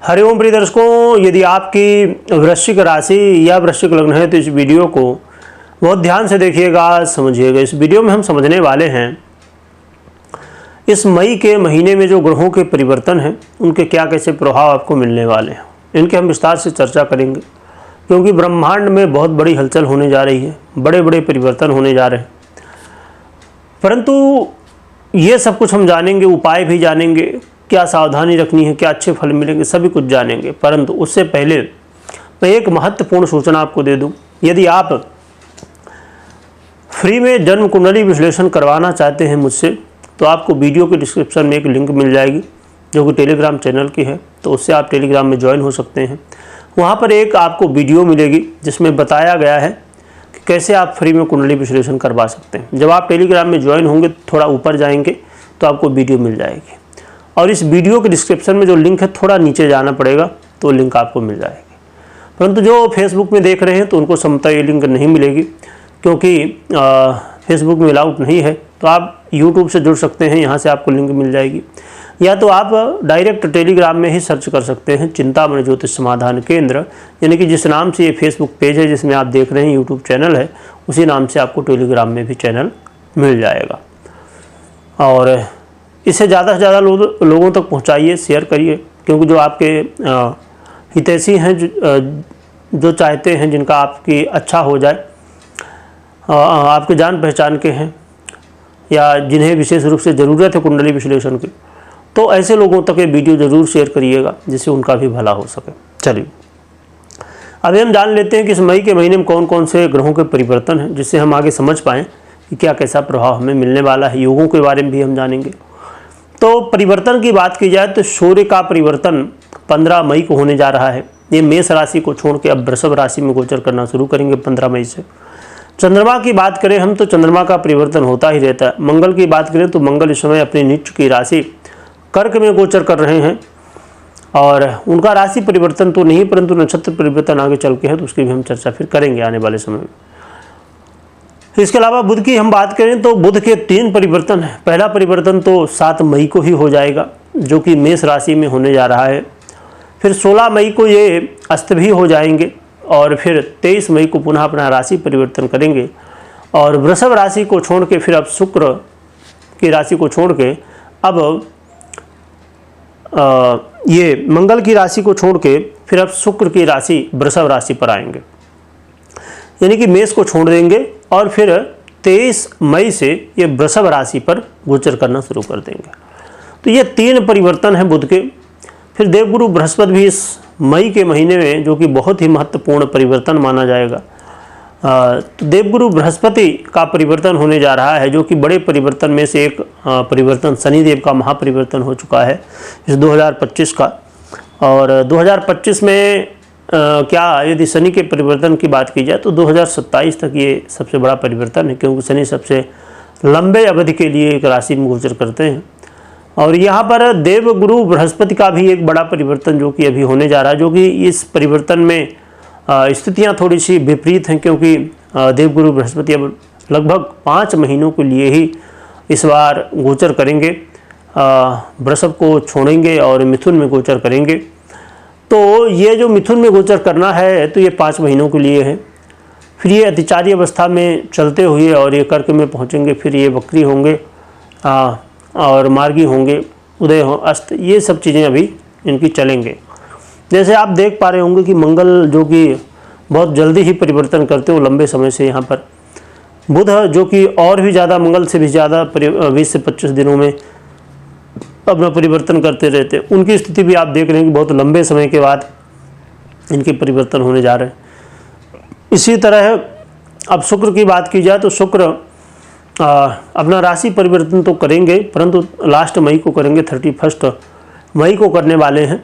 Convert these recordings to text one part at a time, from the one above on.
हरिओम प्रिय दर्शकों, यदि आपकी वृश्चिक राशि या वृश्चिक लग्न है तो इस वीडियो को बहुत ध्यान से देखिएगा, समझिएगा। इस वीडियो में हम समझने वाले हैं इस मई के महीने में जो ग्रहों के परिवर्तन हैं उनके क्या कैसे प्रभाव आपको मिलने वाले हैं। इनके हम विस्तार से चर्चा करेंगे क्योंकि ब्रह्मांड में बहुत बड़ी हलचल होने जा रही है, बड़े बड़े परिवर्तन होने जा रहे हैं। परंतु ये सब कुछ हम जानेंगे, उपाय भी जानेंगे, क्या सावधानी रखनी है, क्या अच्छे फल मिलेंगे, सभी कुछ जानेंगे। परंतु उससे पहले मैं एक महत्वपूर्ण सूचना आपको दे दूं। यदि आप फ्री में जन्म कुंडली विश्लेषण करवाना चाहते हैं मुझसे, तो आपको वीडियो के डिस्क्रिप्शन में एक लिंक मिल जाएगी जो कि टेलीग्राम चैनल की है, तो उससे आप टेलीग्राम में ज्वाइन हो सकते हैं। वहाँ पर एक आपको वीडियो मिलेगी जिसमें बताया गया है कि कैसे आप फ्री में कुंडली विश्लेषण करवा सकते हैं। जब आप टेलीग्राम में ज्वाइन होंगे, थोड़ा ऊपर जाएंगे तो आपको वीडियो मिल जाएगी, और इस वीडियो के डिस्क्रिप्शन में जो लिंक है थोड़ा नीचे जाना पड़ेगा तो लिंक आपको मिल जाएगी। परंतु जो फेसबुक में देख रहे हैं तो उनको संभवतः ये लिंक नहीं मिलेगी क्योंकि फेसबुक में अलाउड नहीं है। तो आप यूट्यूब से जुड़ सकते हैं, यहाँ से आपको लिंक मिल जाएगी, या तो आप डायरेक्ट टेलीग्राम में ही सर्च कर सकते हैं चिंतामणि ज्योतिष समाधान केंद्र, यानी कि जिस नाम से ये फेसबुक पेज है जिसमें आप देख रहे हैं, यूट्यूब चैनल है, उसी नाम से आपको टेलीग्राम में भी चैनल मिल जाएगा। और इसे ज़्यादा से ज़्यादा लोगों तक पहुंचाइए, शेयर करिए, क्योंकि जो आपके हितैषी हैं, जो चाहते हैं जिनका आपकी अच्छा हो जाए, आपके जान पहचान के हैं या जिन्हें विशेष रूप से ज़रूरत है कुंडली विश्लेषण की, तो ऐसे लोगों तक ये वीडियो ज़रूर शेयर करिएगा जिससे उनका भी भला हो सके। चलिए अभी हम जान लेते हैं कि इस मई के महीने में कौन कौन से ग्रहों के परिवर्तन हैं, जिससे हम आगे समझ पाएँ कि क्या कैसा प्रभाव हमें मिलने वाला है। योगों के बारे में भी हम जानेंगे। तो परिवर्तन की बात की जाए तो सूर्य का परिवर्तन 15 मई को होने जा रहा है। ये मेष राशि को छोड़ के अब वृषभ राशि में गोचर करना शुरू करेंगे 15 मई से। चंद्रमा की बात करें हम तो चंद्रमा का परिवर्तन होता ही रहता है। मंगल की बात करें तो मंगल इस समय अपनी नीच की राशि कर्क में गोचर कर रहे हैं, और उनका राशि परिवर्तन तो नहीं परंतु नक्षत्र परिवर्तन आगे चल के है, तो उसकी भी हम चर्चा फिर करेंगे आने वाले समय में। इसके अलावा बुध की हम बात करें तो बुध के 3 परिवर्तन हैं। पहला परिवर्तन तो 7 मई को ही हो जाएगा जो कि मेष राशि में होने जा रहा है। फिर 16 मई को ये अस्त भी हो जाएंगे, और फिर 23 मई को पुनः अपना राशि परिवर्तन करेंगे, और वृषभ राशि को छोड़ के फिर अब शुक्र की राशि को छोड़ के अब ये मंगल की राशि को छोड़ के फिर अब शुक्र की राशि वृषभ राशि पर आएंगे, यानी कि मेष को छोड़ देंगे और फिर 23 मई से ये वृषभ राशि पर गोचर करना शुरू कर देंगे। तो ये 3 परिवर्तन हैं बुध के। फिर देवगुरु बृहस्पति भी इस मई के महीने में, जो कि बहुत ही महत्वपूर्ण परिवर्तन माना जाएगा, तो देवगुरु बृहस्पति का परिवर्तन होने जा रहा है, जो कि बड़े परिवर्तन में से एक परिवर्तन शनिदेव का महापरिवर्तन हो चुका है इस 2025 का। और 2025 में क्या यदि शनि के परिवर्तन की बात की जाए तो 2027 तक ये सबसे बड़ा परिवर्तन है, क्योंकि शनि सबसे लंबे अवधि के लिए एक राशि में गोचर करते हैं। और यहाँ पर देवगुरु बृहस्पति का भी एक बड़ा परिवर्तन जो कि अभी होने जा रहा है, जो कि इस परिवर्तन में स्थितियाँ थोड़ी सी विपरीत हैं, क्योंकि देवगुरु बृहस्पति अब लगभग 5 महीनों के लिए ही इस बार गोचर करेंगे, वृषभ को छोड़ेंगे और मिथुन में गोचर करेंगे। तो ये जो मिथुन में गोचर करना है तो ये 5 महीनों के लिए है। फिर ये अतिचारी अवस्था में चलते हुए और ये कर्क में पहुँचेंगे, फिर ये वक्री होंगे और मार्गी होंगे, उदय हो अस्त, ये सब चीज़ें अभी इनकी चलेंगे। जैसे आप देख पा रहे होंगे कि मंगल जो कि बहुत जल्दी ही परिवर्तन करते हो लंबे समय से, यहाँ पर बुध जो कि और भी ज़्यादा, मंगल से भी ज़्यादा 20 से 25 दिनों में अपना परिवर्तन करते रहते, उनकी स्थिति भी आप देख रहे हैं कि बहुत लंबे समय के बाद इनके परिवर्तन होने जा रहे हैं। इसी तरह अब शुक्र की बात की जाए तो शुक्र अपना राशि परिवर्तन तो करेंगे, परंतु लास्ट मई को करेंगे, 31 मई को करने वाले हैं,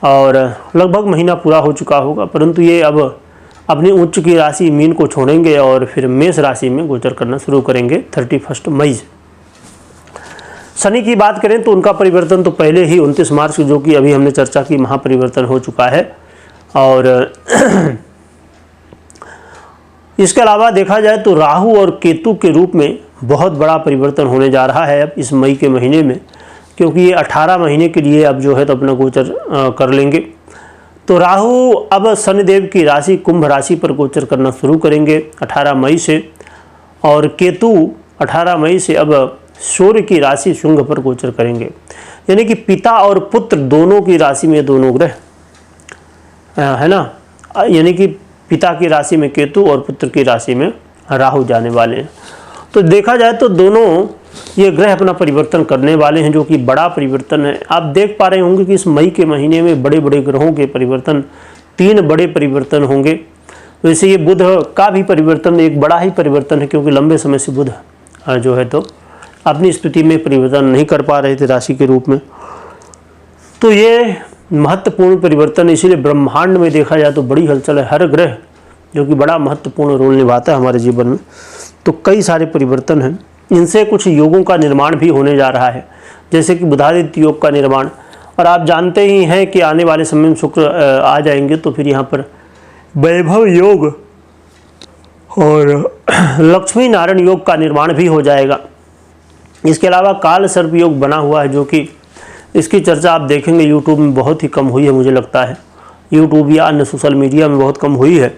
और लगभग महीना पूरा हो चुका होगा। परंतु ये अब अपनी उच्च की राशि मीन को छोड़ेंगे और फिर मेष राशि में गोचर करना शुरू करेंगे 31 मई से। शनि की बात करें तो उनका परिवर्तन तो पहले ही 29 मार्च जो कि अभी हमने चर्चा की महापरिवर्तन हो चुका है। और इसके अलावा देखा जाए तो राहु और केतु के रूप में बहुत बड़ा परिवर्तन होने जा रहा है अब इस मई के महीने में, क्योंकि ये 18 महीने के लिए अब जो है तो अपना गोचर कर लेंगे। तो राहु अब शनिदेव की राशि कुंभ राशि पर गोचर करना शुरू करेंगे 18 मई से, और केतु 18 मई से अब सूर्य की राशि शुंभ पर गोचर करेंगे। यानी कि पिता और पुत्र दोनों की राशि में दोनों ग्रह है ना, यानी कि पिता की राशि में केतु और पुत्र की राशि में राहु जाने वाले हैं। तो देखा जाए तो दोनों ये ग्रह अपना परिवर्तन करने वाले हैं, जो कि बड़ा परिवर्तन है। आप देख पा रहे होंगे कि इस मई के महीने में बड़े बड़े ग्रहों के परिवर्तन, 3 बड़े परिवर्तन होंगे। वैसे ये बुध का भी परिवर्तन एक बड़ा ही परिवर्तन है, क्योंकि लंबे समय से बुध जो है तो अपनी स्थिति में परिवर्तन नहीं कर पा रहे थे राशि के रूप में। तो ये महत्वपूर्ण परिवर्तन, इसीलिए ब्रह्मांड में देखा जाए तो बड़ी हलचल है। हर ग्रह जो कि बड़ा महत्वपूर्ण रोल निभाता है हमारे जीवन में, तो कई सारे परिवर्तन हैं। इनसे कुछ योगों का निर्माण भी होने जा रहा है, जैसे कि बुधादित्य योग का निर्माण। और आप जानते ही हैं कि आने वाले समय में शुक्र आ जाएंगे, तो फिर यहाँ पर वैभव योग और लक्ष्मी नारायण योग का निर्माण भी हो जाएगा। इसके अलावा काल सर्प योग बना हुआ है, जो कि इसकी चर्चा आप देखेंगे यूट्यूब में बहुत ही कम हुई है, मुझे लगता है यूट्यूब या अन्य सोशल मीडिया में बहुत कम हुई है।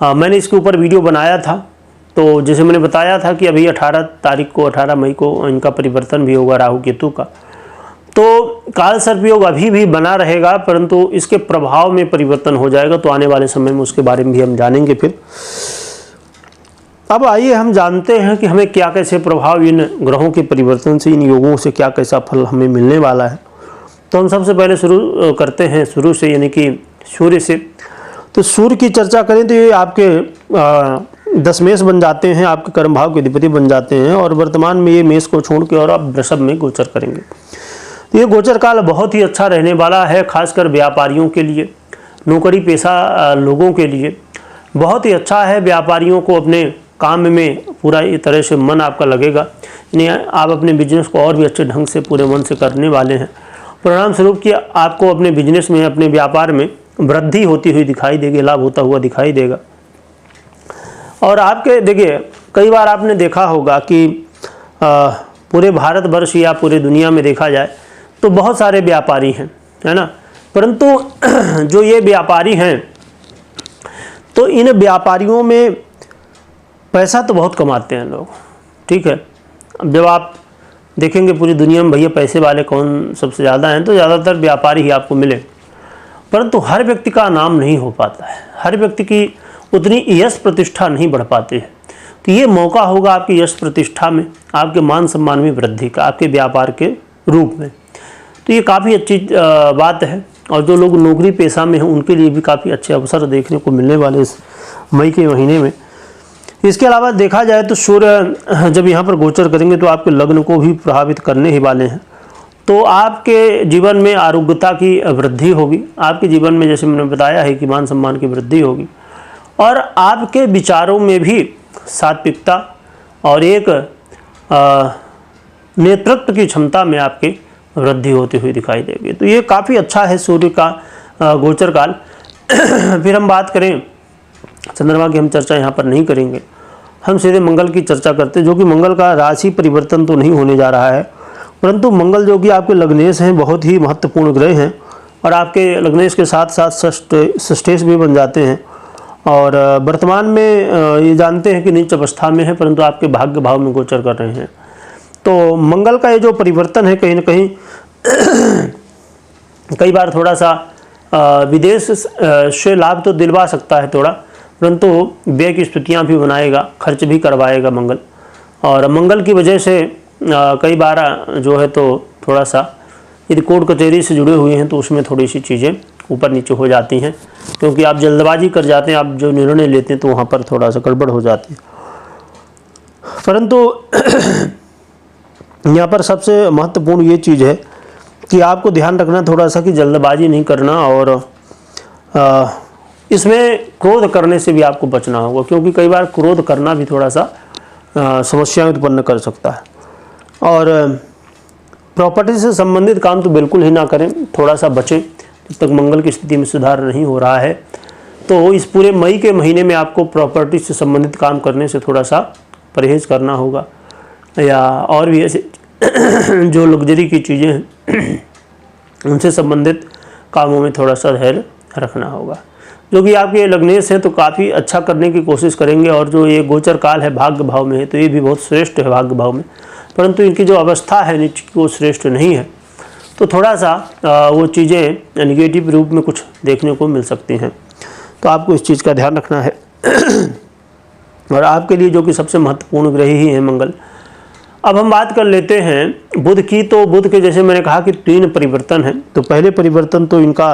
मैंने इसके ऊपर वीडियो बनाया था, तो जैसे मैंने बताया था कि अभी 18 मई को इनका परिवर्तन भी होगा राहु केतु का। तो काल सर्प योग अभी भी बना रहेगा, परंतु इसके प्रभाव में परिवर्तन हो जाएगा। तो आने वाले समय में उसके बारे में भी हम जानेंगे। फिर अब आइए हम जानते हैं कि हमें क्या कैसे प्रभाव इन ग्रहों के परिवर्तन से, इन योगों से क्या कैसा फल हमें मिलने वाला है। तो हम सबसे पहले शुरू करते हैं शुरू से, यानी कि सूर्य से। तो सूर्य की चर्चा करें तो ये आपके 10 मेष बन जाते हैं, आपके कर्म भाव के अधिपति बन जाते हैं, और वर्तमान में ये मेष को छोड़ के और अब वृषभ में गोचर करेंगे। तो ये गोचर काल बहुत ही अच्छा रहने वाला है, खासकर व्यापारियों के लिए, नौकरी पेशा लोगों के लिए बहुत ही अच्छा है। व्यापारियों को अपने काम में पूरा एक तरह से मन आपका लगेगा, यानी आप अपने बिजनेस को और भी अच्छे ढंग से पूरे मन से करने वाले हैं। परिणाम स्वरूप कि आपको अपने बिजनेस में, अपने व्यापार में वृद्धि होती हुई दिखाई देगी, लाभ होता हुआ दिखाई देगा। और आपके देखिए, कई बार आपने देखा होगा कि पूरे भारतवर्ष या पूरे दुनिया में देखा जाए तो बहुत सारे व्यापारी हैं, है ना, परंतु जो ये व्यापारी हैं, तो इन व्यापारियों में पैसा तो बहुत कमाते हैं लोग, ठीक है। अब जब आप देखेंगे पूरी दुनिया में भैया पैसे वाले कौन सबसे ज़्यादा हैं, तो ज़्यादातर व्यापारी ही आपको मिले, परंतु हर व्यक्ति का नाम नहीं हो पाता है, हर व्यक्ति की उतनी यश प्रतिष्ठा नहीं बढ़ पाती है। तो ये मौका होगा आपकी यश प्रतिष्ठा में, आपके मान सम्मान में वृद्धि का, आपके व्यापार के रूप में। तो ये काफ़ी अच्छी बात है, और जो लोग नौकरी पेशा में हैं उनके लिए भी काफ़ी अच्छे अवसर देखने को मिलने वाले इस मई के महीने में। इसके अलावा देखा जाए तो सूर्य जब यहाँ पर गोचर करेंगे तो आपके लग्न को भी प्रभावित करने ही वाले हैं। तो आपके जीवन में आरोग्यता की वृद्धि होगी, आपके जीवन में जैसे मैंने बताया है कि मान सम्मान की वृद्धि होगी, और आपके विचारों में भी सात्विकता और एक नेतृत्व की क्षमता में आपकी वृद्धि होती हुई दिखाई देगी। तो ये काफ़ी अच्छा है सूर्य का गोचर काल। फिर हम बात करें चंद्रमा की, हम चर्चा यहाँ पर नहीं करेंगे, हम सीधे मंगल की चर्चा करते हैं, जो कि मंगल का राशि परिवर्तन तो नहीं होने जा रहा है, परंतु मंगल जो कि आपके लग्नेश हैं, बहुत ही महत्वपूर्ण ग्रह हैं, और आपके लग्नेश के साथ साथ षष्ठेश भी बन जाते हैं। और वर्तमान में ये जानते हैं कि नीच अवस्था में है, परंतु आपके भाग्य भाव में गोचर कर रहे हैं। तो मंगल का ये जो परिवर्तन है, कहीं ना कहीं कई बार थोड़ा सा विदेश से लाभ तो दिलवा सकता है थोड़ा, परंतु व्यय की स्थितियाँ भी बनाएगा, खर्च भी करवाएगा मंगल। और मंगल की वजह से कई बार जो है तो थोड़ा सा यदि कोर्ट कचहरी से जुड़े हुए हैं तो उसमें थोड़ी सी चीज़ें ऊपर नीचे हो जाती हैं, क्योंकि आप जल्दबाजी कर जाते हैं, आप जो निर्णय लेते हैं तो वहाँ पर थोड़ा सा गड़बड़ हो जाती है। परंतु यहाँ पर सबसे महत्वपूर्ण ये चीज़ है कि आपको ध्यान रखना थोड़ा सा कि जल्दबाजी नहीं करना, और इसमें क्रोध करने से भी आपको बचना होगा, क्योंकि कई बार क्रोध करना भी थोड़ा सा समस्याएं उत्पन्न कर सकता है। और प्रॉपर्टी से संबंधित काम तो बिल्कुल ही ना करें, थोड़ा सा बचें जब तक मंगल की स्थिति में सुधार नहीं हो रहा है। तो इस पूरे मई के महीने में आपको प्रॉपर्टी से संबंधित काम करने से थोड़ा सा परहेज करना होगा, या और भी ऐसे जो लग्जरी की चीज़ें हैं उनसे संबंधित कामों में थोड़ा सा धैर्य रखना होगा। जो कि आपके लग्नेश हैं तो काफ़ी अच्छा करने की कोशिश करेंगे, और जो ये गोचर काल है भाग्य भाव में है तो ये भी बहुत श्रेष्ठ है भाग्य भाव में, परंतु इनकी जो अवस्था है नीच की वो श्रेष्ठ नहीं है, तो थोड़ा सा वो चीज़ें निगेटिव रूप में कुछ देखने को मिल सकती हैं। तो आपको इस चीज़ का ध्यान रखना है। और आपके लिए जो कि सबसे महत्वपूर्ण ग्रह ही है मंगल। अब हम बात कर लेते हैं बुध की। तो बुध के जैसे मैंने कहा कि 3 परिवर्तन हैं। तो पहले परिवर्तन तो इनका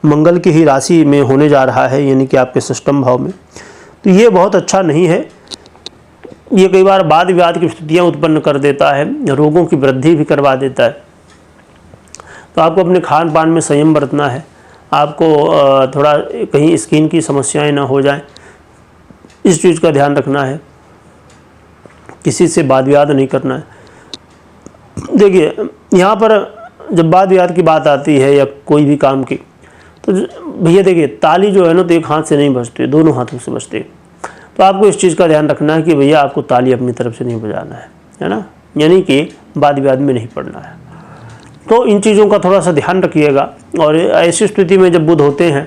मंगल की ही राशि में होने जा रहा है, यानी कि आपके षष्ठम भाव में। तो ये बहुत अच्छा नहीं है, ये कई बार वाद विवाद की स्थितियाँ उत्पन्न कर देता है, रोगों की वृद्धि भी करवा देता है। तो आपको अपने खान पान में संयम बरतना है, आपको थोड़ा कहीं स्किन की समस्याएं ना हो जाएं, इस चीज़ का ध्यान रखना है। किसी से वाद विवाद नहीं करना है। देखिए यहाँ पर जब वाद विवाद की बात आती है या कोई भी काम की, तो भैया देखिए ताली जो है ना तो एक हाथ से नहीं बजती, दोनों हाथों से बजती है। तो आपको इस चीज़ का ध्यान रखना है कि भैया आपको ताली अपनी तरफ से नहीं बजाना है ना, यानी कि वाद विवाद में नहीं पड़ना है। तो इन चीज़ों का थोड़ा सा ध्यान रखिएगा। और ऐसी स्थिति में जब बुध होते हैं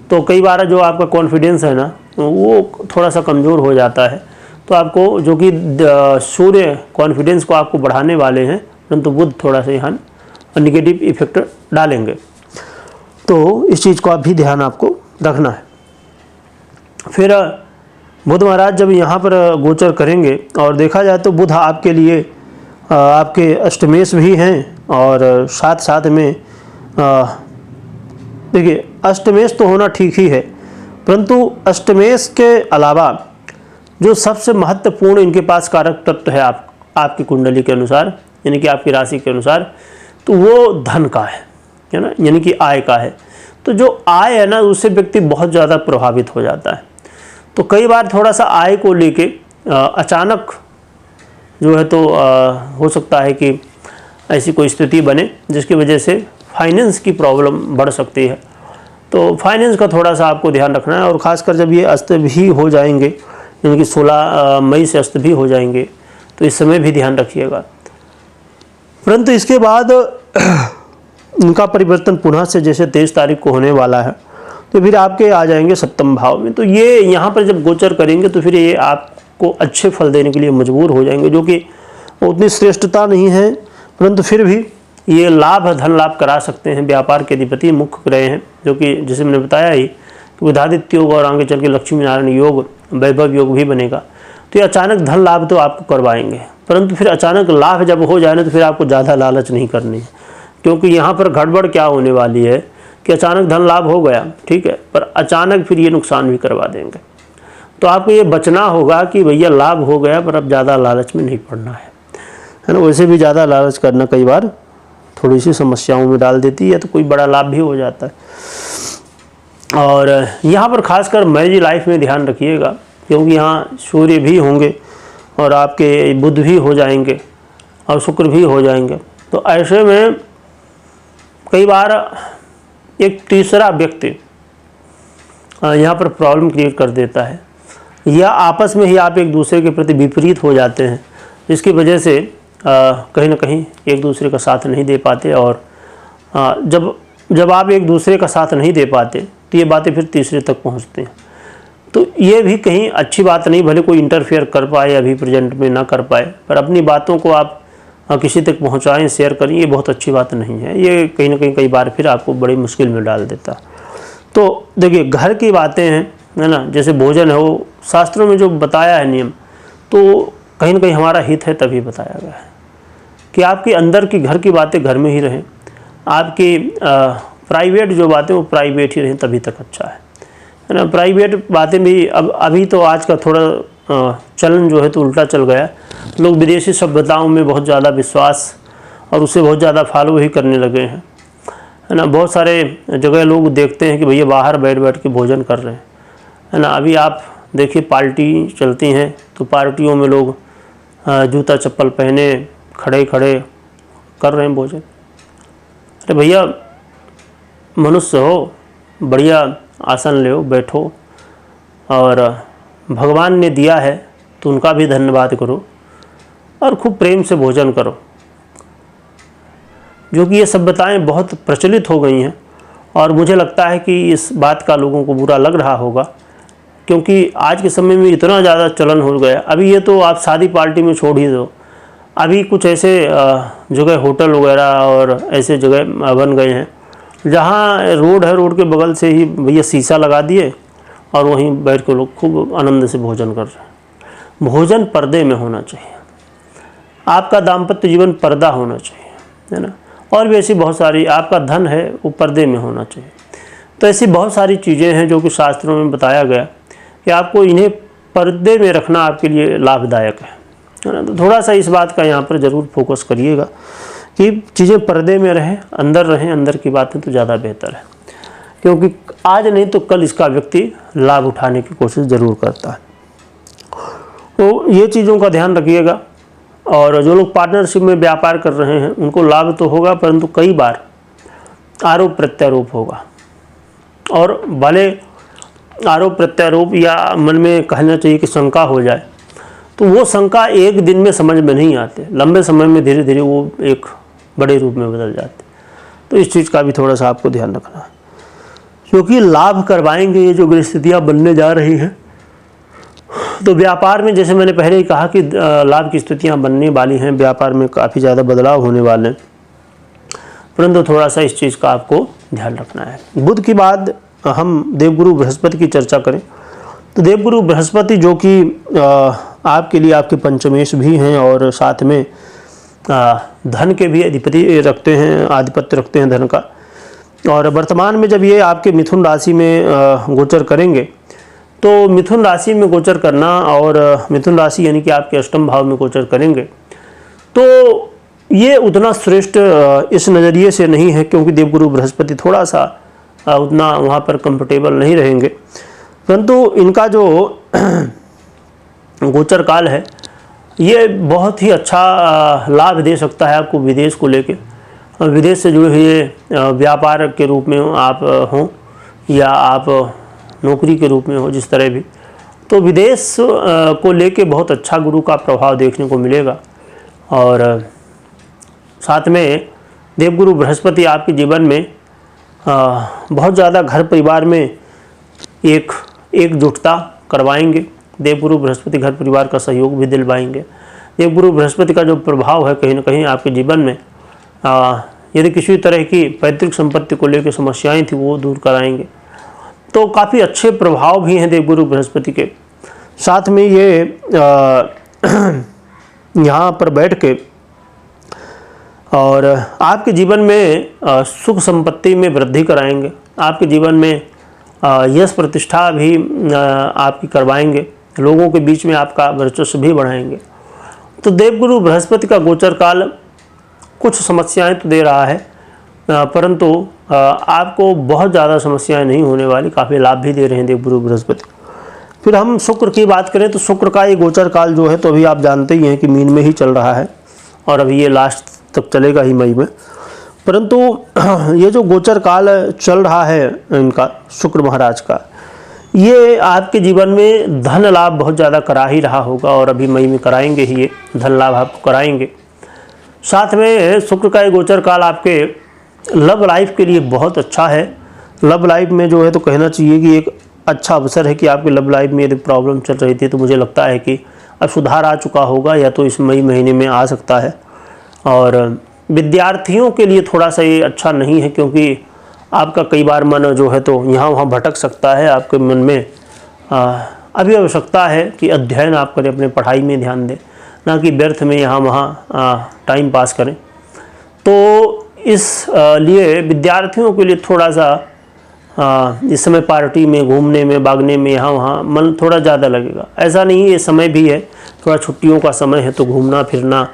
तो कई बार जो आपका कॉन्फिडेंस है ना वो थोड़ा सा कमज़ोर हो जाता है। तो आपको जो कि सूर्य कॉन्फिडेंस को आपको बढ़ाने वाले हैं, परंतु बुध थोड़ा सा यहाँ निगेटिव इफेक्ट डालेंगे। तो इस चीज़ को आप भी ध्यान आपको रखना है। फिर बुध महाराज जब यहाँ पर गोचर करेंगे, और देखा जाए तो बुध आपके लिए आपके अष्टमेश भी हैं, और साथ साथ में देखिए अष्टमेश तो होना ठीक ही है, परंतु अष्टमेश के अलावा जो सबसे महत्वपूर्ण इनके पास कारक तत्व है आपकी कुंडली के अनुसार, यानी कि आपकी राशि के अनुसार, तो वो धन का है ना, यानी कि आय का है। तो जो आय है ना उससे व्यक्ति बहुत ज़्यादा प्रभावित हो जाता है। तो कई बार थोड़ा सा आय को लेके अचानक जो है तो हो सकता है कि ऐसी कोई स्थिति बने जिसकी वजह से फाइनेंस की प्रॉब्लम बढ़ सकती है। तो फाइनेंस का थोड़ा सा आपको ध्यान रखना है, और ख़ासकर जब ये अस्त भी हो जाएंगे, यानी कि 16 मई से अस्त भी हो जाएंगे, तो इस समय भी ध्यान रखिएगा। परंतु इसके बाद इनका परिवर्तन पुनः से जैसे 23 तारीख को होने वाला है, तो फिर आपके आ जाएंगे सप्तम भाव में। तो ये यहाँ पर जब गोचर करेंगे तो फिर ये आपको अच्छे फल देने के लिए मजबूर हो जाएंगे, जो कि उतनी श्रेष्ठता नहीं है, परंतु फिर भी ये लाभ धन लाभ करा सकते हैं। व्यापार के अधिपति मुख्य ग्रह हैं, जो कि जैसे मैंने बताया ही कि बुधादित्य योग और आगे चल के लक्ष्मी नारायण योग, वैभव योग भी बनेगा। तो ये अचानक धन लाभ तो आपको करवाएंगे, परंतु फिर अचानक लाभ जब हो जाए ना तो फिर आपको ज़्यादा लालच नहीं करनी है, क्योंकि यहाँ पर गड़बड़ क्या होने वाली है कि अचानक धन लाभ हो गया, ठीक है, पर अचानक फिर ये नुकसान भी करवा देंगे। तो आपको ये बचना होगा कि भैया लाभ हो गया पर अब ज़्यादा लालच में नहीं पड़ना है ना। वैसे भी ज़्यादा लालच करना कई बार थोड़ी सी समस्याओं में डाल देती है, तो कोई बड़ा लाभ भी हो जाता है। और यहाँ पर खासकर मैरिज लाइफ में ध्यान रखिएगा, क्योंकि यहाँ सूर्य भी होंगे और आपके बुध भी हो जाएंगे और शुक्र भी हो जाएंगे। तो ऐसे में कई बार एक तीसरा व्यक्ति यहाँ पर प्रॉब्लम क्रिएट कर देता है, या आपस में ही आप एक दूसरे के प्रति विपरीत हो जाते हैं, जिसकी वजह से कहीं ना कहीं एक दूसरे का साथ नहीं दे पाते। और जब आप एक दूसरे का साथ नहीं दे पाते तो ये बातें फिर तीसरे तक पहुँचती हैं। तो ये भी कहीं अच्छी बात नहीं, भले कोई इंटरफेयर कर पाए अभी प्रेजेंट में ना कर पाए, पर अपनी बातों को आप किसी तक पहुंचाएं, शेयर करें, ये बहुत अच्छी बात नहीं है। ये कहीं ना कहीं कई बार फिर आपको बड़ी मुश्किल में डाल देता। तो देखिए घर की बातें हैं, है ना, जैसे भोजन है वो शास्त्रों में जो बताया है नियम, तो कहीं ना कहीं हमारा हित है तभी बताया गया है कि आपके अंदर की घर की बातें घर में ही रहें, आपकी प्राइवेट जो बातें वो प्राइवेट ही रहें, तभी तक अच्छा है ना। प्राइवेट बातें भी अब अभी तो आज का थोड़ा चलन जो है तो उल्टा चल गया। लोग विदेशी सभ्यताओं में बहुत ज़्यादा विश्वास और उसे बहुत ज़्यादा फॉलो ही करने लगे हैं, है ना। बहुत सारे जगह लोग देखते हैं कि भैया बाहर बैठ बैठ के भोजन कर रहे हैं, है ना। अभी आप देखिए पार्टी चलती हैं तो पार्टियों में लोग जूता चप्पल पहने खड़े खड़े कर रहे हैं भोजन। अरे भैया मनुष्य हो, बढ़िया आसन लो, बैठो, और भगवान ने दिया है तो उनका भी धन्यवाद करो और खूब प्रेम से भोजन करो। जो कि ये सभ्यताएँ बहुत प्रचलित हो गई हैं। और मुझे लगता है कि इस बात का लोगों को बुरा लग रहा होगा, क्योंकि आज के समय में इतना ज़्यादा चलन हो गया। अभी ये तो आप शादी पार्टी में छोड़ ही दो, अभी कुछ ऐसे जगह होटल वगैरह और ऐसे जगह बन गए हैं जहाँ रोड है, रोड के बगल से ही भैया शीशा लगा दिए और वहीं बैठ के लोग खूब आनंद से भोजन कर रहे हैं। भोजन पर्दे में होना चाहिए, आपका दाम्पत्य जीवन पर्दा होना चाहिए, है ना। और भी ऐसी बहुत सारी, आपका धन है वो पर्दे में होना चाहिए। तो ऐसी बहुत सारी चीज़ें हैं जो कि शास्त्रों में बताया गया कि आपको इन्हें पर्दे में रखना आपके लिए लाभदायक है ना। तो थोड़ा सा इस बात का यहाँ पर ज़रूर फोकस करिएगा कि चीज़ें पर्दे में रहें, अंदर की बातें तो ज़्यादा बेहतर है, क्योंकि आज नहीं तो कल इसका व्यक्ति लाभ उठाने की कोशिश ज़रूर करता है। तो ये चीज़ों का ध्यान रखिएगा। और जो लोग पार्टनरशिप में व्यापार कर रहे हैं उनको लाभ तो होगा, परंतु कई बार आरोप प्रत्यारोप होगा। और भले आरोप प्रत्यारोप या मन में कहना चाहिए कि शंका हो जाए, तो वो शंका एक दिन में समझ में नहीं आते, लंबे समय में धीरे धीरे वो एक बड़े रूप में बदल जाते। तो इस चीज़ का भी थोड़ा सा आपको ध्यान रखना है, क्योंकि लाभ करवाएंगे ये जो स्थितियाँ बनने जा रही हैं। तो व्यापार में जैसे मैंने पहले ही कहा कि लाभ की स्थितियाँ बनने वाली हैं, व्यापार में काफ़ी ज़्यादा बदलाव होने वाले हैं, परंतु थोड़ा सा इस चीज़ का आपको ध्यान रखना है। बुध के बाद हम देवगुरु बृहस्पति की चर्चा करें तो देवगुरु बृहस्पति जो कि आपके लिए आपके पंचमेश भी हैं और साथ में धन के भी अधिपति रखते हैं, आधिपत्य रखते हैं धन का। और वर्तमान में जब ये आपके मिथुन राशि में गोचर करेंगे, तो मिथुन राशि में गोचर करना और मिथुन राशि यानी कि आपके अष्टम भाव में गोचर करेंगे, तो ये उतना श्रेष्ठ इस नज़रिए से नहीं है, क्योंकि देवगुरु बृहस्पति थोड़ा सा उतना वहाँ पर कंफर्टेबल नहीं रहेंगे। परंतु इनका जो गोचर काल है ये बहुत ही अच्छा लाभ दे सकता है आपको विदेश को लेके। विदेश से जुड़े हुए व्यापार के रूप में आप हों या आप नौकरी के रूप में हो, जिस तरह भी, तो विदेश को लेके बहुत अच्छा गुरु का प्रभाव देखने को मिलेगा। और साथ में देवगुरु बृहस्पति आपके जीवन में बहुत ज़्यादा घर परिवार में एकजुटता करवाएंगे। देवगुरु बृहस्पति घर परिवार का सहयोग भी दिलवाएंगे। देवगुरु बृहस्पति का जो प्रभाव है कहीं ना कहीं आपके जीवन में यदि किसी तरह की पैतृक संपत्ति को लेकर समस्याएं थी वो दूर कराएंगे। तो काफ़ी अच्छे प्रभाव भी हैं देवगुरु बृहस्पति के। साथ में ये यहाँ पर बैठ के और आपके जीवन में सुख संपत्ति में वृद्धि कराएंगे। आपके जीवन में यश प्रतिष्ठा भी आपकी करवाएंगे। लोगों के बीच में आपका वर्चस्व भी बढ़ाएंगे। तो देवगुरु बृहस्पति का गोचर काल कुछ समस्याएं तो दे रहा है, परंतु आपको बहुत ज़्यादा समस्याएं नहीं होने वाली, काफ़ी लाभ भी दे रहे हैं देवगुरु बृहस्पति। फिर हम शुक्र की बात करें तो शुक्र का ये गोचर काल जो है तो अभी आप जानते ही हैं कि मीन में ही चल रहा है और अभी ये लास्ट तक चलेगा ही मई में। परंतु ये जो गोचर काल चल रहा है इनका शुक्र महाराज का, ये आपके जीवन में धन लाभ बहुत ज़्यादा करा ही रहा होगा और अभी मई में कराएंगे ही, ये धन लाभ आपको कराएंगे। साथ में शुक्र का ये गोचर काल आपके लव लाइफ के लिए बहुत अच्छा है। लव लाइफ में जो है तो कहना चाहिए कि एक अच्छा अवसर है कि आपके लव लाइफ में यदि प्रॉब्लम चल रही थी तो मुझे लगता है कि अब सुधार आ चुका होगा या तो इस मई महीने में आ सकता है। और विद्यार्थियों के लिए थोड़ा सा ये अच्छा नहीं है, क्योंकि आपका कई बार मन जो है तो यहाँ वहाँ भटक सकता है। आपके मन में अभी आवश्यकता है कि अध्ययन आप करें, अपने पढ़ाई में ध्यान दें, ना कि व्यर्थ में यहाँ वहाँ टाइम पास करें। तो इस लिए विद्यार्थियों के लिए थोड़ा सा इस समय पार्टी में, घूमने में, भागने में यहाँ वहाँ मन थोड़ा ज़्यादा लगेगा। ऐसा नहीं, ये समय भी है, थोड़ा छुट्टियों का समय है तो घूमना फिरना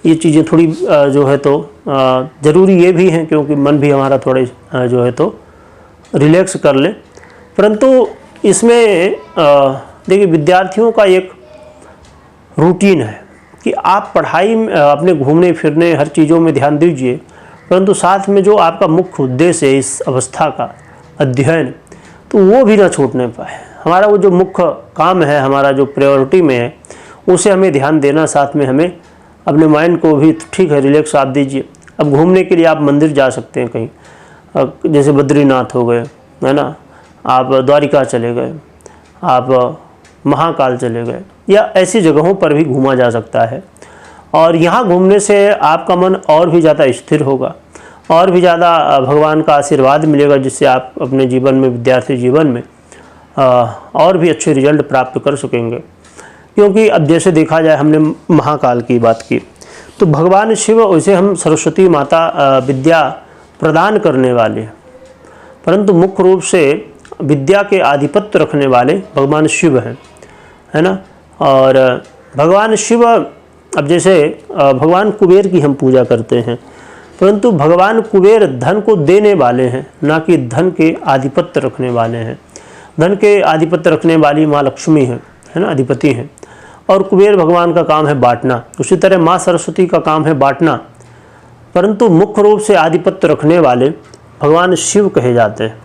ये चीज़ें थोड़ी जो है तो ज़रूरी ये भी हैं, क्योंकि मन भी हमारा थोड़े जो है तो रिलैक्स कर ले। परंतु इसमें देखिए विद्यार्थियों का एक रूटीन है कि आप पढ़ाई में, अपने घूमने फिरने हर चीज़ों में ध्यान दीजिए, परंतु साथ में जो आपका मुख्य उद्देश्य है इस अवस्था का अध्ययन, तो वो भी ना छूटने पाए। हमारा वो जो मुख्य काम है, हमारा जो प्रायोरिटी में है, उसे हमें ध्यान देना। साथ में हमें अपने माइंड को भी, ठीक है रिलैक्स आप दीजिए, अब घूमने के लिए आप मंदिर जा सकते हैं कहीं, जैसे बद्रीनाथ हो गए, है ना, आप द्वारिका चले गए, आप महाकाल चले गए, या ऐसी जगहों पर भी घूमा जा सकता है। और यहाँ घूमने से आपका मन और भी ज़्यादा स्थिर होगा, और भी ज़्यादा भगवान का आशीर्वाद मिलेगा, जिससे आप अपने जीवन में, विद्यार्थी जीवन में और भी अच्छे रिजल्ट प्राप्त कर सकेंगे। क्योंकि अब जैसे देखा जाए, हमने महाकाल की बात की, तो भगवान शिव, वैसे हम सरस्वती माता विद्या प्रदान करने वाले हैं, परंतु मुख्य रूप से विद्या के आधिपत्य रखने वाले भगवान शिव हैं, है ना। और भगवान शिव, अब जैसे भगवान कुबेर की हम पूजा करते हैं, परंतु भगवान कुबेर धन को देने वाले हैं, ना कि धन के आधिपत्य रखने वाले हैं। धन के आधिपत्य रखने वाली माँ लक्ष्मी है ना, अधिपति हैं, और कुबेर भगवान का काम है बांटना। उसी तरह माँ सरस्वती का काम है बांटना, परंतु मुख्य रूप से आधिपत्य रखने वाले भगवान शिव कहे जाते हैं।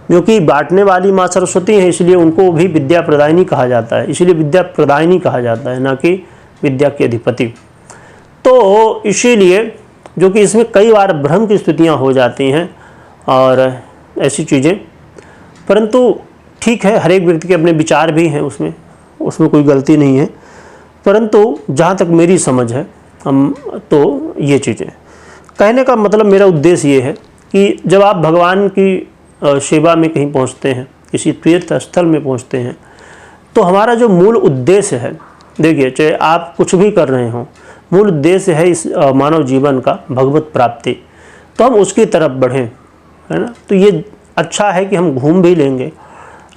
क्योंकि बांटने वाली माँ सरस्वती हैं, इसलिए उनको भी विद्या प्रदायिनी कहा जाता है, इसलिए विद्या प्रदायिनी कहा जाता है, ना कि विद्या के अधिपति। तो इसीलिए जो कि इसमें कई बार भ्रम की स्थितियाँ हो जाती हैं और ऐसी चीज़ें, परंतु ठीक है, हर एक व्यक्ति के अपने विचार भी हैं, उसमें कोई गलती नहीं है। परंतु जहाँ तक मेरी समझ है, हम तो ये चीज़ें कहने का मतलब, मेरा उद्देश्य ये है कि जब आप भगवान की सेवा में कहीं पहुँचते हैं, किसी तीर्थ स्थल में पहुँचते हैं, तो हमारा जो मूल उद्देश्य है, देखिए चाहे आप कुछ भी कर रहे हों, मूल उद्देश्य है इस मानव जीवन का भगवत प्राप्ति, तो हम उसकी तरफ बढ़ें, है ना। तो ये अच्छा है कि हम घूम भी लेंगे,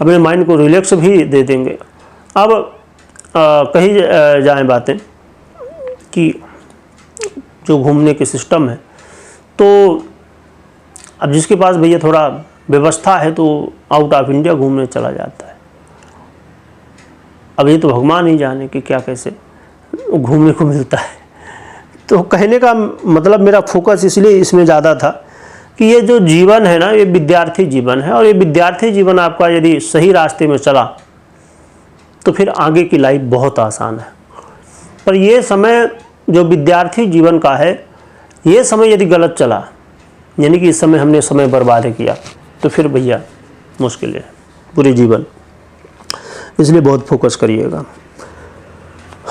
अपने माइंड को रिलैक्स भी दे देंगे। अब कही जाए बातें कि जो घूमने के सिस्टम है, तो अब जिसके पास भैया थोड़ा व्यवस्था है तो आउट ऑफ इंडिया घूमने चला जाता है। अब ये तो भगवान ही जाने कि क्या कैसे घूमने को मिलता है। तो कहने का मतलब, मेरा फोकस इसलिए इसमें ज़्यादा था कि ये जो जीवन है ना, ये विद्यार्थी जीवन है, और ये विद्यार्थी जीवन आपका यदि सही रास्ते में चला तो फिर आगे की लाइफ बहुत आसान है। पर ये समय जो विद्यार्थी जीवन का है, ये समय यदि गलत चला, यानी कि इस समय हमने समय बर्बाद किया, तो फिर भैया मुश्किल है पूरे जीवन। इसलिए बहुत फोकस करिएगा।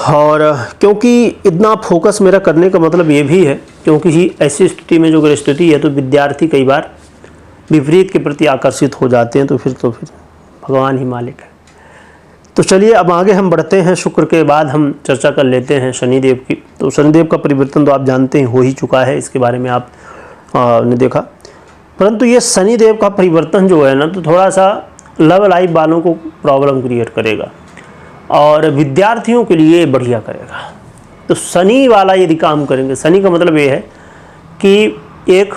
और क्योंकि इतना फोकस मेरा करने का मतलब ये भी है, क्योंकि ऐसी स्थिति में जो अगर स्थिति है, तो विद्यार्थी कई बार विपरीत के प्रति आकर्षित हो जाते हैं, तो फिर भगवान ही मालिक है। तो चलिए अब आगे हम बढ़ते हैं। शुक्र के बाद हम चर्चा कर लेते हैं शनिदेव की। तो शनिदेव का परिवर्तन तो आप जानते हैं हो ही चुका है, इसके बारे में आप ने देखा। परंतु ये शनिदेव का परिवर्तन जो है ना, तो थोड़ा सा लव लाइफ वालों को प्रॉब्लम क्रिएट करेगा और विद्यार्थियों के लिए बढ़िया करेगा। तो शनि वाला यदि काम करेंगे, शनि का मतलब ये है कि एक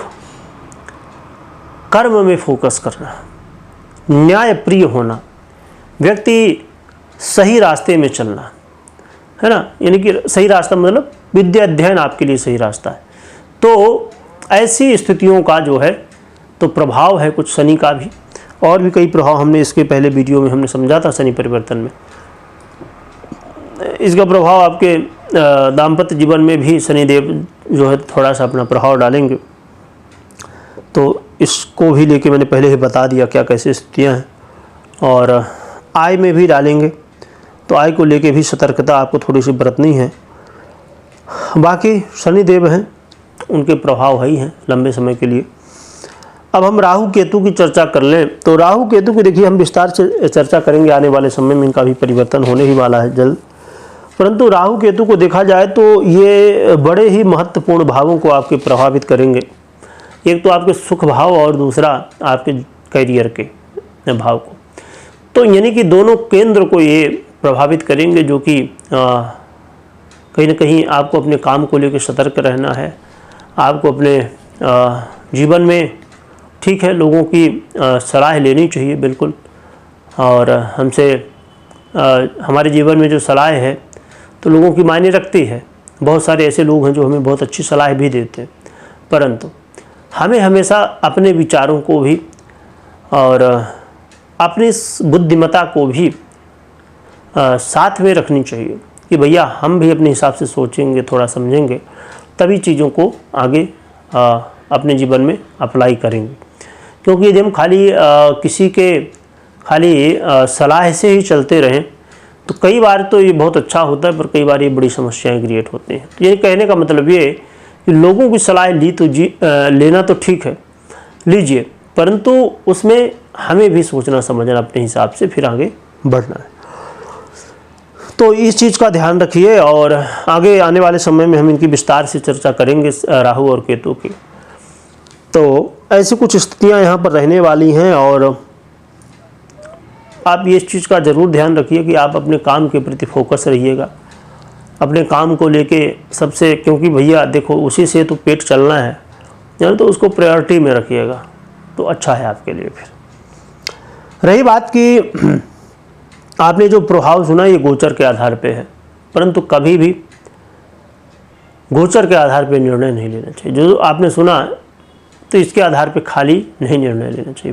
कर्म में फोकस करना, न्याय प्रिय होना, व्यक्ति सही रास्ते में चलना, है ना। यानी कि सही रास्ता मतलब विद्या अध्ययन आपके लिए सही रास्ता है। तो ऐसी स्थितियों का जो है तो प्रभाव है कुछ शनि का भी, और भी कई प्रभाव हमने इसके पहले वीडियो में हमने समझा था शनि परिवर्तन में। इसका प्रभाव आपके दाम्पत्य जीवन में भी शनिदेव जो है थोड़ा सा अपना प्रभाव डालेंगे। तो इसको भी लेके मैंने पहले ही बता दिया क्या कैसे स्थितियाँ हैं, और आय में भी डालेंगे। तो आय को लेके भी सतर्कता आपको थोड़ी सी बरतनी है। बाकी शनिदेव हैं, उनके प्रभाव ही हैं लंबे समय के लिए। अब हम राहु केतु की चर्चा कर लें। तो राहु केतु की देखिए हम विस्तार से चर्चा करेंगे आने वाले समय में, इनका भी परिवर्तन होने ही वाला है जल्द। परंतु राहु केतु को देखा जाए तो ये बड़े ही महत्वपूर्ण भावों को आपके प्रभावित करेंगे। एक तो आपके सुख भाव और दूसरा आपके करियर के भाव को। तो यानी कि दोनों केंद्र को ये प्रभावित करेंगे, जो कि कहीं ना कहीं आपको अपने काम को लेकर सतर्क रहना है। आपको अपने जीवन में ठीक है लोगों की सलाह लेनी चाहिए बिल्कुल। और हमसे हमारे जीवन में जो सलाह है तो लोगों की मायने रखती है। बहुत सारे ऐसे लोग हैं जो हमें बहुत अच्छी सलाह भी देते हैं, परंतु हमें हमेशा अपने विचारों को भी और अपनी बुद्धिमत्ता को भी साथ में रखनी चाहिए कि भैया हम भी अपने हिसाब से सोचेंगे, थोड़ा समझेंगे, तभी चीज़ों को आगे अपने जीवन में अप्लाई करेंगे। क्योंकि यदि हम किसी के सलाह से ही चलते रहें तो कई बार तो ये बहुत अच्छा होता है, पर कई बार ये बड़ी समस्याएं क्रिएट होती हैं। तो ये कहने का मतलब ये है कि लोगों की सलाह लेना तो ठीक है, लीजिए, परंतु उसमें हमें भी सोचना समझना अपने हिसाब से फिर आगे बढ़ना है। तो इस चीज़ का ध्यान रखिए और आगे आने वाले समय में हम इनकी विस्तार से चर्चा करेंगे, राहु और केतु की। तो ऐसी कुछ स्थितियाँ यहाँ पर रहने वाली हैं और आप ये इस चीज़ का ज़रूर ध्यान रखिए कि आप अपने काम के प्रति फोकस रहिएगा, अपने काम को लेके सबसे, क्योंकि भैया देखो उसी से तो पेट चलना है, यानी तो उसको प्रायोरिटी में रखिएगा तो अच्छा है आपके लिए। फिर रही बात कि आपने जो प्रभाव सुना ये गोचर के आधार पे है, परंतु कभी भी गोचर के आधार पे निर्णय नहीं लेना चाहिए। जो आपने सुना तो इसके आधार पे खाली नहीं निर्णय लेना चाहिए।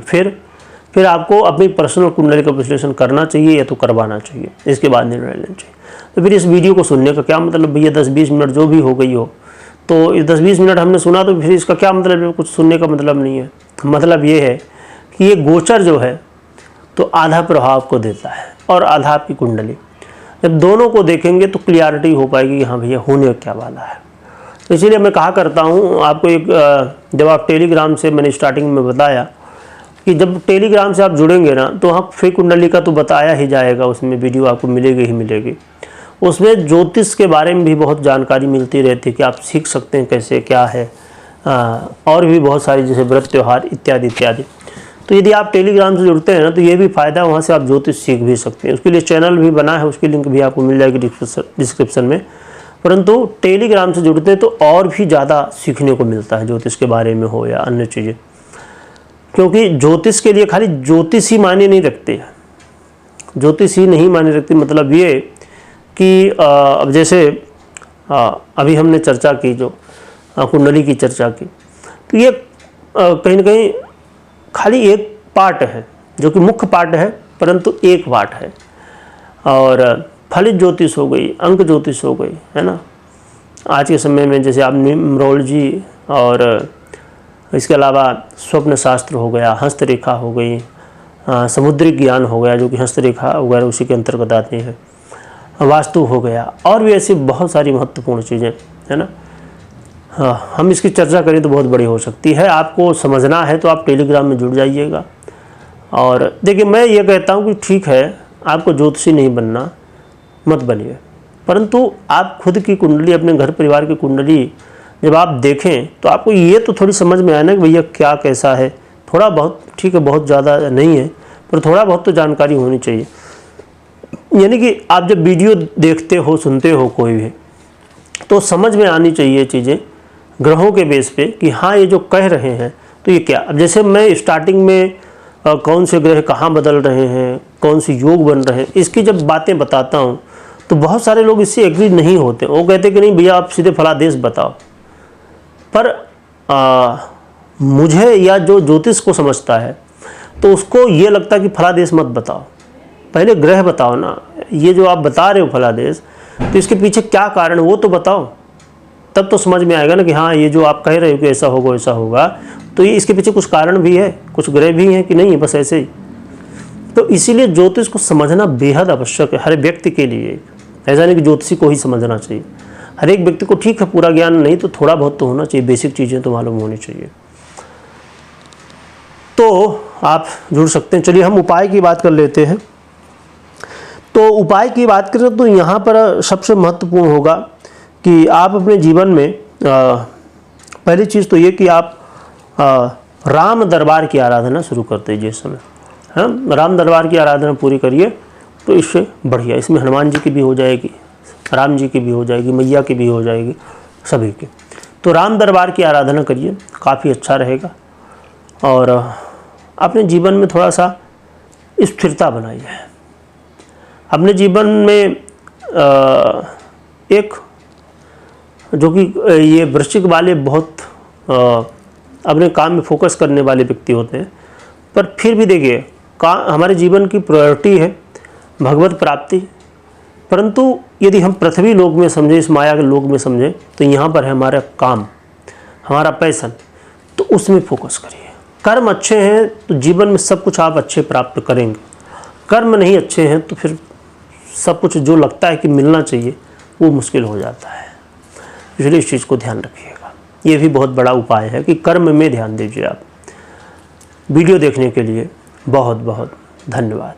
फिर आपको अपनी पर्सनल कुंडली का विश्लेषण करना चाहिए या तो करवाना चाहिए, इसके बाद निर्णय लेना चाहिए। तो फिर इस वीडियो को सुनने का क्या मतलब भैया, 10-20 मिनट जो भी हो गई हो, तो इस 10-20 मिनट हमने सुना तो फिर इसका क्या मतलब है? कुछ सुनने का मतलब नहीं है। मतलब ये है कि ये गोचर जो है तो आधा प्रभाव को देता है और आधा आपकी कुंडली। जब दोनों को देखेंगे तो क्लियरिटी हो पाएगी कि हाँ भैया होने क्या वाला है। तो इसीलिए मैं कहा करता हूँ आपको, जब आप टेलीग्राम से, मैंने स्टार्टिंग में बताया कि जब टेलीग्राम से आप जुड़ेंगे ना तो वहाँ फ्री कुंडली का तो बताया ही जाएगा, उसमें वीडियो आपको मिलेगी ही मिलेगी। उसमें ज्योतिष के बारे में भी बहुत जानकारी मिलती रहती है कि आप सीख सकते हैं कैसे क्या है, और भी बहुत सारी जैसे व्रत त्यौहार इत्यादि इत्यादि। तो यदि आप टेलीग्राम से जुड़ते हैं ना तो ये भी फ़ायदा, वहाँ से आप ज्योतिष सीख भी सकते हैं। उसके लिए चैनल भी बना है, उसकी लिंक भी आपको मिल जाएगी डिस्क्रिप्शन में। परंतु टेलीग्राम से जुड़ते हैं तो और भी ज़्यादा सीखने को मिलता है, ज्योतिष के बारे में हो या अन्य चीज़ें। क्योंकि ज्योतिष के लिए खाली ज्योतिष ही मायने नहीं रखते, ज्योतिष ही नहीं मायने रखती। मतलब ये कि अब जैसे अभी हमने चर्चा की, जो कुंडली की चर्चा की, तो ये कहीं ना कहीं खाली एक पार्ट है, जो कि मुख्य पार्ट है, परंतु एक पार्ट है। और फलित ज्योतिष हो गई, अंक ज्योतिष हो गई, है ना। आज के समय में जैसे आप न्यूमरोलॉजी और इसके अलावा स्वप्न शास्त्र हो गया, हस्तरेखा हो गई, समुद्री ज्ञान हो गया, जो कि हस्तरेखा वगैरह उसी के अंतर्गत आती है, वास्तु हो गया, और भी ऐसी बहुत सारी महत्वपूर्ण चीज़ें, है ना। हाँ, हम इसकी चर्चा करें तो बहुत बड़ी हो सकती है। आपको समझना है तो आप टेलीग्राम में जुड़ जाइएगा। और देखिए, मैं ये कहता हूँ कि ठीक है, आपको ज्योतिषी नहीं बनना, मत बनिए, परंतु आप खुद की कुंडली, अपने घर परिवार की कुंडली जब आप देखें तो आपको ये तो थोड़ी समझ में आए ना कि भैया क्या कैसा है। थोड़ा बहुत ठीक है, बहुत ज़्यादा नहीं है, पर थोड़ा बहुत तो जानकारी होनी चाहिए। यानी कि आप जब वीडियो देखते हो, सुनते हो कोई भी, तो समझ में आनी चाहिए चीज़ें ग्रहों के बेस पे कि हाँ ये जो कह रहे हैं तो ये क्या। अब जैसे मैं स्टार्टिंग में कौन से ग्रह कहाँ बदल रहे हैं, कौन से योग बन रहे हैं, इसकी जब बातें बताता हूँ तो बहुत सारे लोग इससे एग्री नहीं होते। वो कहते कि नहीं भैया आप सीधे फला देश बताओ। पर मुझे या जो ज्योतिष को समझता है तो उसको ये लगता है कि फला देश मत बताओ, पहले ग्रह बताओ ना। ये जो आप बता रहे हो फला देश, तो इसके पीछे क्या कारण वो तो बताओ, तब तो समझ में आएगा ना कि हाँ ये जो आप कह रहे हो कि ऐसा होगा ऐसा होगा, तो ये इसके पीछे कुछ कारण भी है, कुछ ग्रह भी हैं कि नहीं है बस ऐसे ही। तो इसीलिए ज्योतिष को समझना बेहद आवश्यक है हर व्यक्ति के लिए। ऐसा नहीं कि ज्योतिषी को ही समझना चाहिए, हर एक व्यक्ति को ठीक है पूरा ज्ञान नहीं तो थोड़ा बहुत तो होना चाहिए, बेसिक चीज़ें तो मालूम होनी चाहिए। तो आप जुड़ सकते हैं। चलिए हम उपाय की बात कर लेते हैं। तो उपाय की बात करें तो यहाँ पर सबसे महत्वपूर्ण होगा कि आप अपने जीवन में पहली चीज़ तो ये कि आप राम दरबार की आराधना शुरू कर दीजिए इस समय। हाँ, राम दरबार की आराधना पूरी करिए तो इससे बढ़िया। इसमें हनुमान जी की भी हो जाएगी, राम जी की भी हो जाएगी, मैया की भी हो जाएगी, सभी की। तो राम दरबार की आराधना करिए, काफ़ी अच्छा रहेगा। और अपने जीवन में थोड़ा सा स्थिरता बनाइए। अपने जीवन में एक जो कि ये वृश्चिक वाले बहुत अपने काम में फोकस करने वाले व्यक्ति होते हैं, पर फिर भी देखिए हमारे जीवन की प्रायोरिटी है भगवत प्राप्ति। परंतु यदि हम पृथ्वी लोक में समझें, इस माया के लोक में समझें, तो यहाँ पर है हमारा काम, हमारा पैशन, तो उसमें फोकस करिए। कर्म अच्छे हैं तो जीवन में सब कुछ आप अच्छे प्राप्त करेंगे। कर्म नहीं अच्छे हैं तो फिर सब कुछ जो लगता है कि मिलना चाहिए वो मुश्किल हो जाता है। इसलिए इस चीज़ को ध्यान रखिएगा। ये भी बहुत बड़ा उपाय है कि कर्म में ध्यान दीजिए आप। वीडियो देखने के लिए बहुत बहुत धन्यवाद।